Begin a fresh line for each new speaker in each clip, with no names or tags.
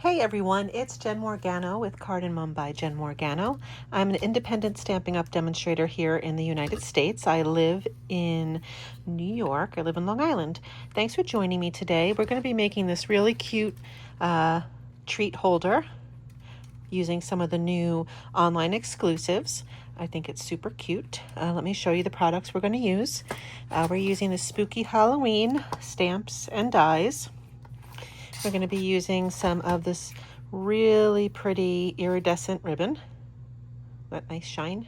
Hey everyone, it's Jen Morgano with CardnMum by Jen Morgano. I'm an independent Stampin' Up! Demonstrator here in the United States. I live in New York. I live in Long Island. Thanks for joining me today. We're going to be making this really cute treat holder using some of the new online exclusives. I think it's super cute. Let me show you the products we're going to use. We're using the Spooky Halloween stamps and dies. We're going to be using some of this really pretty iridescent ribbon. That nice shine.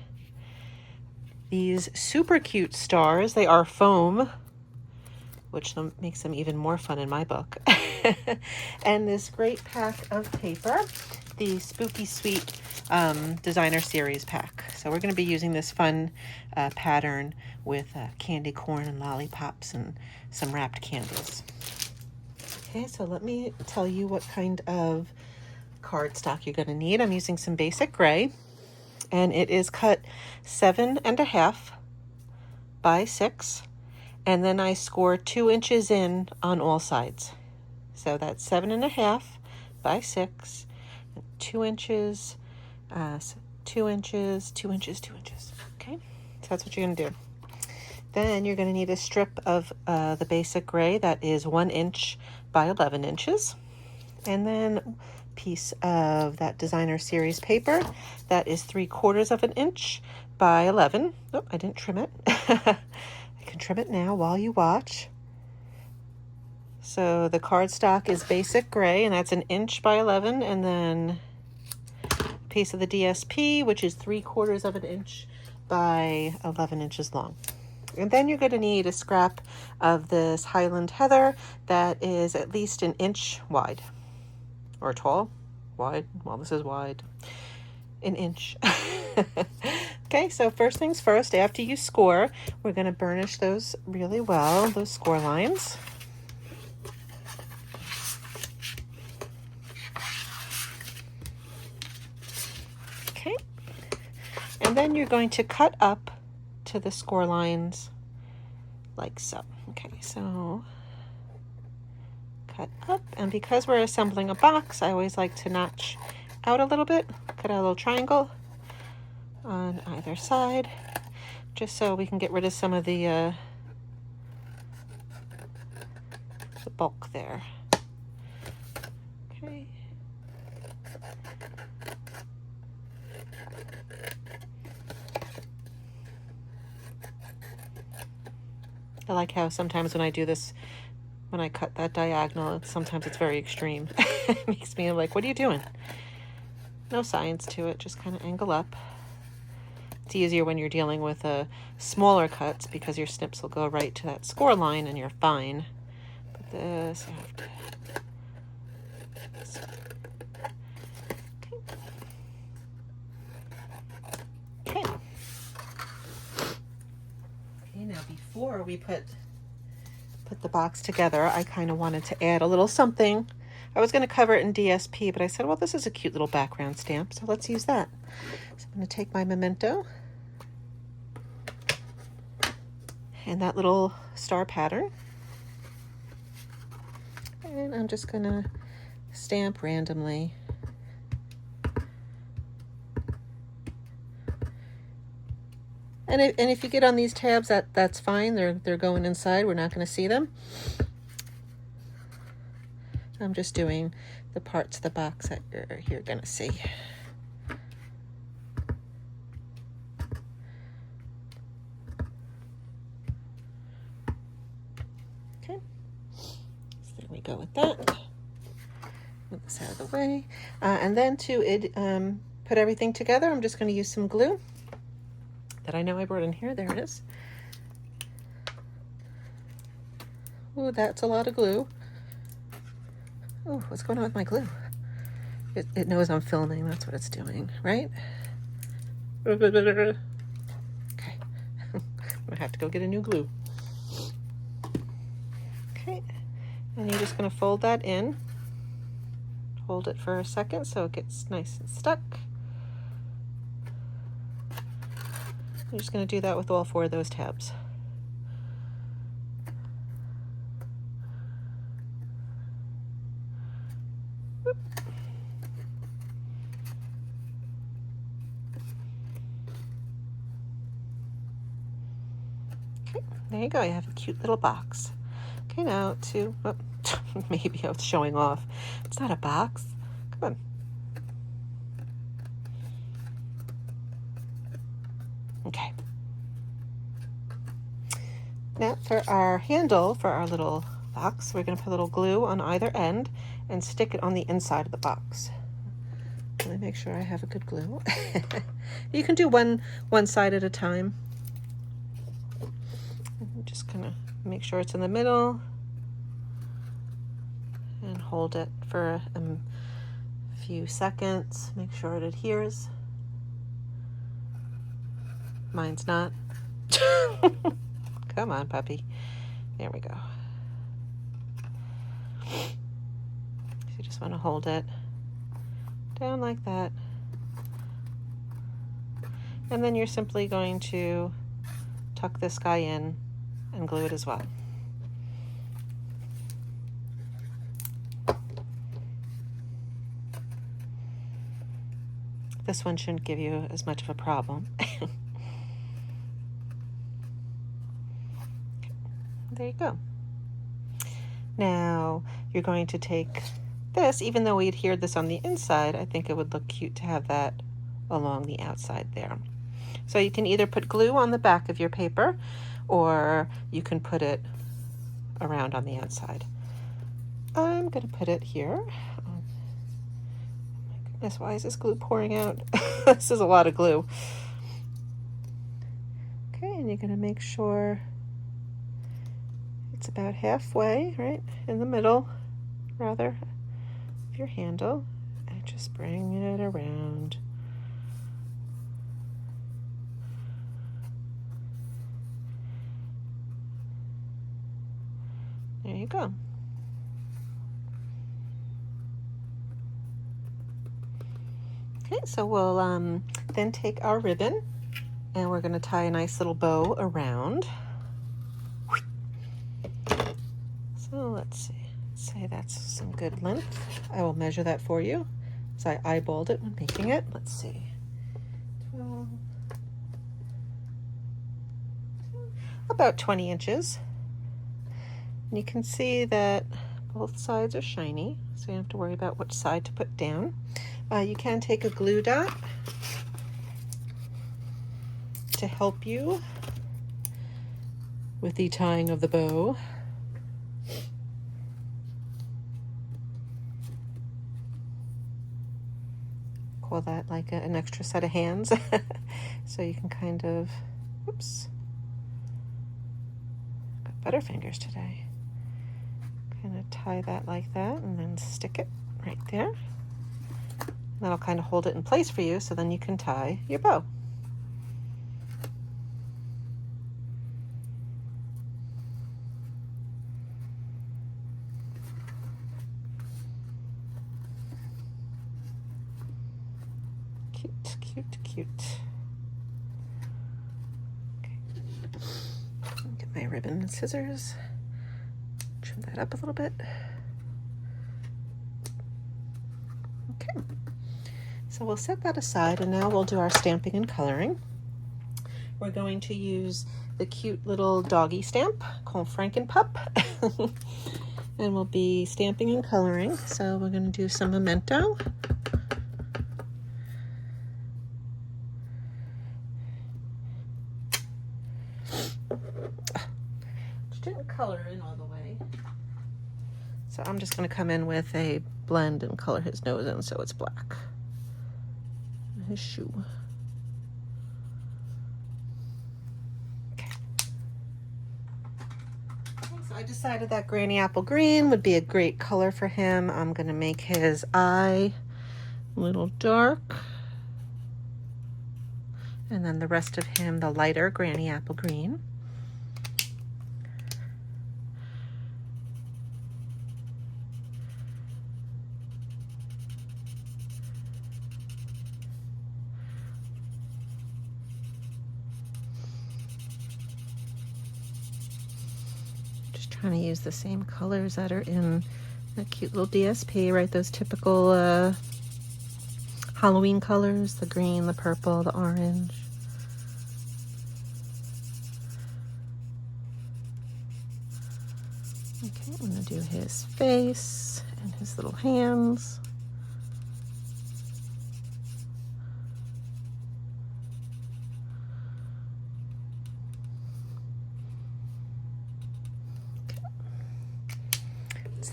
These super cute stars. They are foam, which makes them even more fun in my book. And this great pack of paper, the Spooky Sweet Designer Series pack. So we're going to be using this fun pattern with candy corn and lollipops and some wrapped candies. Okay, so let me tell you what kind of cardstock you're going to need. I'm using some basic gray, and it is cut 7.5 by 6, and then I score 2 inches in on all sides. So that's 7.5 by 6, 2 inches, 2 inches, 2 inches, 2 inches. Okay, so that's what you're going to do. Then you're going to need a strip of the basic gray that is 1 inch by 11 inches. And then a piece of that designer series paper that is 3/4 of an inch by 11. Oh, I didn't trim it. I can trim it now while you watch. So the cardstock is basic gray, and that's 1 inch by 11. And then a piece of the DSP, which is 3/4 of an inch by 11 inches long. And then you're going to need a scrap of this Highland Heather that is at least 1 inch wide. Or tall? Wide? Well, this is wide. 1 inch. Okay, so first things first, after you score, we're going to burnish those really well, those score lines. Okay. And then you're going to cut up to the score lines like so. Okay, so cut up, and because we're assembling a box, I always like to notch out a little bit, cut out a little triangle on either side, just so we can get rid of some of the bulk there. Okay. I like how sometimes when I do this, when I cut that diagonal, sometimes it's very extreme. It makes me like, what are you doing? No science to it, just kind of angle up. It's easier when you're dealing with smaller cuts because your snips will go right to that score line and you're fine. But this, you have to... Okay. Okay, now before we put the box together, I kind of wanted to add a little something. I was going to cover it in DSP, but I said, well, this is a cute little background stamp, so let's use that. So I'm going to take my memento and that little star pattern, and I'm just going to stamp randomly. And if you get on these tabs, that's fine. They're going inside. We're not going to see them. I'm just doing the parts of the box that you're going to see. Okay. So there we go with that. Move this out of the way. And then to put everything together, I'm just going to use some glue that I know I brought in here. There it is. Ooh, that's a lot of glue. Oh, what's going on with my glue? It knows I'm filming. That's what it's doing, right? Okay. I'm gonna have to go get a new glue. Okay. And you're just gonna fold that in. Hold it for a second so it gets nice and stuck. I'm just going to do that with all 4 of those tabs. Okay, there you go. You have a cute little box. Okay, now to, oh, maybe I was showing off. It's not a box. Come on. Okay. Now for our handle for our little box, we're going to put a little glue on either end and stick it on the inside of the box. Let me make sure I have a good glue. You can do one side at a time. I'm just going to make sure it's in the middle and hold it for a few seconds. Make sure it adheres. Mine's not. Come on, puppy. There we go. So you just want to hold it down like that. And then you're simply going to tuck this guy in and glue it as well. This one shouldn't give you as much of a problem. There you go. Now you're going to take this, even though we adhered this on the inside, I think it would look cute to have that along the outside there. So you can either put glue on the back of your paper, or you can put it around on the outside. I'm going to put it here. Oh my goodness, why is this glue pouring out? This is a lot of glue. Okay, and you're going to make sure it's about halfway, right in the middle, rather, of your handle, and just bring it around. There you go. Okay, so we'll then take our ribbon and we're going to tie a nice little bow around. So let's see, say that's some good length. I will measure that for you. So I eyeballed it when making it. Let's see, 12, about 20 inches. And you can see that both sides are shiny, so you don't have to worry about which side to put down. You can take a glue dot to help you with the tying of the bow. Call that like an extra set of hands. So you can kind of, oops, got better fingers today. Kind of tie that like that and then stick it right there. And that'll kind of hold it in place for you, so then you can tie your bow. Cute, cute, cute. Okay. Get my ribbon and scissors. Trim that up a little bit. Okay. So we'll set that aside, and now we'll do our stamping and coloring. We're going to use the cute little doggy stamp called Frankenpup. And we'll be stamping and coloring. So we're going to do some memento. Didn't color in all the way. So I'm just going to come in with a blend and color his nose in so it's black. And his shoe. Okay. So I decided that Granny Apple Green would be a great color for him. I'm going to make his eye a little dark. And then the rest of him the lighter Granny Apple Green. Trying to use the same colors that are in A cute little DSP, right? Those typical Halloween colors, the green, the purple, the orange. Okay, I'm gonna do his face and his little hands.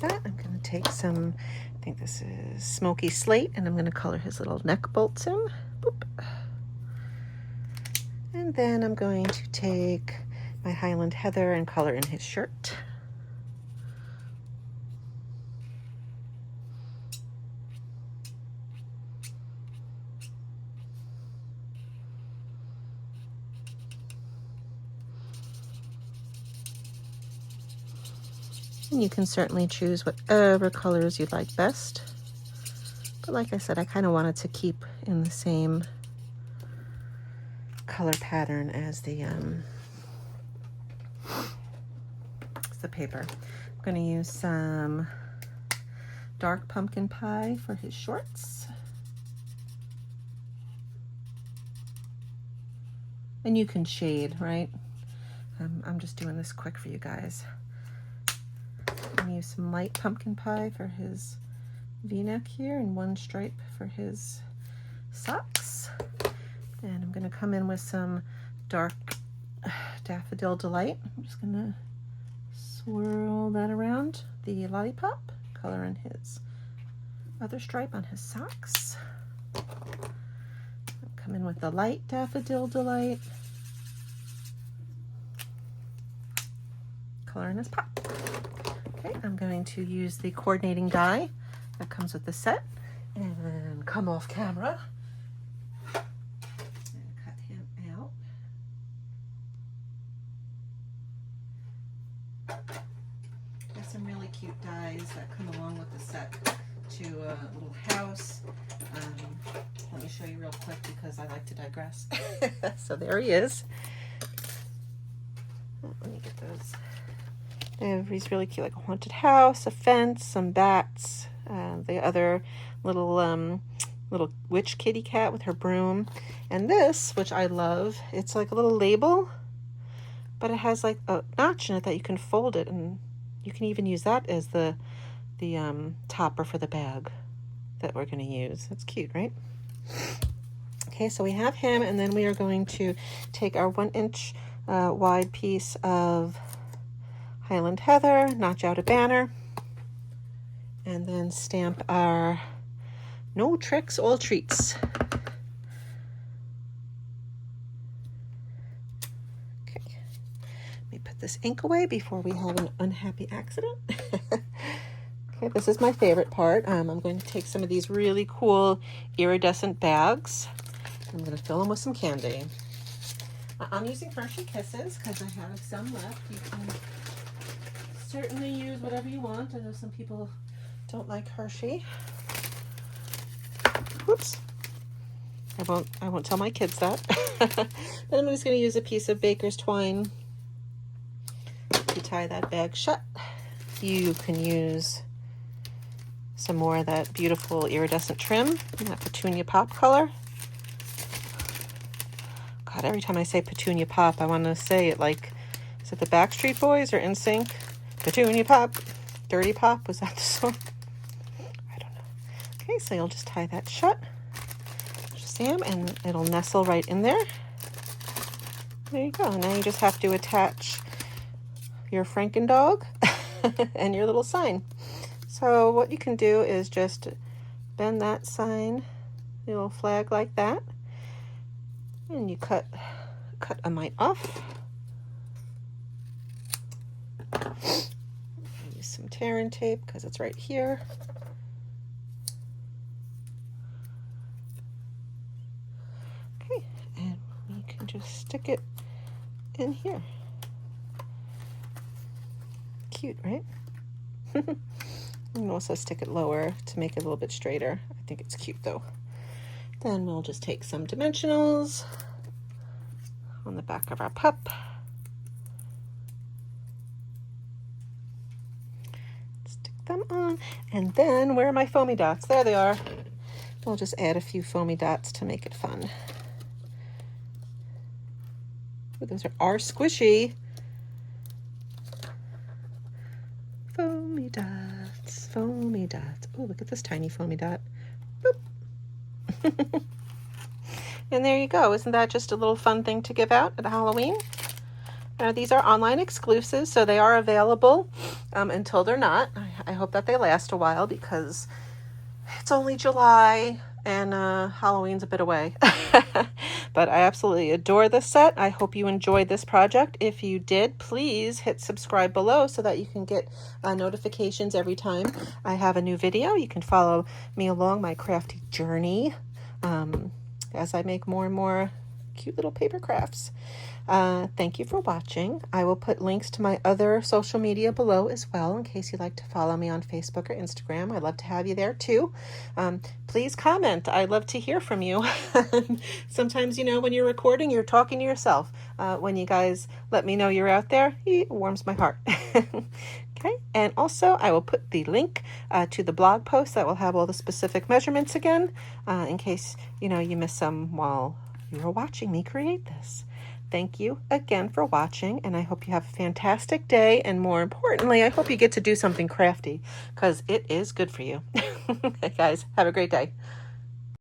That I'm going to take some, I think this is Smoky Slate, and I'm going to color his little neck bolts in. Boop. And then I'm going to take my Highland Heather and color in his shirt. And you can certainly choose whatever colors you'd like best. But like I said, I kind of wanted to keep in the same color pattern as the paper. I'm going to use some dark pumpkin pie for his shorts. And you can shade, right? I'm just doing this quick for you guys. I'm going to use some light pumpkin pie for his V-neck here and one stripe for his socks. And I'm going to come in with some dark Daffodil Delight. I'm just going to swirl that around the lollipop, color in his other stripe on his socks. Come in with the light Daffodil Delight, color in his pop. Okay, I'm going to use the coordinating die that comes with the set and come off camera and cut him out. There's some really cute dies that come along with the set to a little house. Let me show you real quick because I like to digress. So there he is. Let me get those. He's really cute, like a haunted house, a fence, some bats, the other little witch kitty cat with her broom, and this, which I love, it's like a little label, but it has like a notch in it that you can fold it, and you can even use that as the topper for the bag that we're going to use. That's cute, right? Okay, so we have him, and then we are going to take our 1-inch wide piece of Highland Heather, notch out a banner, and then stamp our No Tricks, All Treats. Okay, let me put this ink away before we have an unhappy accident. Okay, this is my favorite part. I'm going to take some of these really cool iridescent bags. I'm going to fill them with some candy. I'm using Hershey Kisses because I have some left. You can certainly use whatever you want. I know some people don't like Hershey. Whoops. I won't tell my kids that. Then I'm just going to use a piece of baker's twine to tie that bag shut. You can use some more of that beautiful iridescent trim, that petunia pop color. God, every time I say petunia pop, I want to say it like, is it the Backstreet Boys or NSYNC? Petunia pop, dirty pop, was that the song? I don't know. Okay, so you'll just tie that shut, Sam, and it'll nestle right in there. There you go. Now you just have to attach your Frankendog and your little sign. So what you can do is just bend that sign, little flag like that, and you cut a mite off. Use some tear and tape because it's right here. Okay, and we can just stick it in here. Cute, right? You can also stick it lower to make it a little bit straighter. I think it's cute though. Then we'll just take some dimensionals on the back of our pup. Stick them on. And then, where are my foamy dots? There they are. We'll just add a few foamy dots to make it fun. Ooh, those are squishy. Foamy dots, foamy dots. Oh, look at this tiny foamy dot. Boop. And there you go. Isn't that just a little fun thing to give out at Halloween? These are online exclusives, so they are available until they're not. I hope that they last a while because it's only July and Halloween's a bit away. But I absolutely adore this set. I hope you enjoyed this project. If you did, please hit subscribe below so that you can get notifications every time I have a new video. You can follow me along my crafty journey as I make more and more cute little paper crafts. Thank you for watching. I will put links to my other social media below as well in case you'd like to follow me on Facebook or Instagram. I'd love to have you there too. Please comment. I'd love to hear from you. Sometimes, you know, when you're recording, you're talking to yourself. When you guys let me know you're out there, it warms my heart. Okay, and also I will put the link to the blog post that will have all the specific measurements again in case, you know, you missed some while you were watching me create this. Thank you again for watching, and I hope you have a fantastic day, and more importantly, I hope you get to do something crafty, because it is good for you. Okay, guys, have a great day.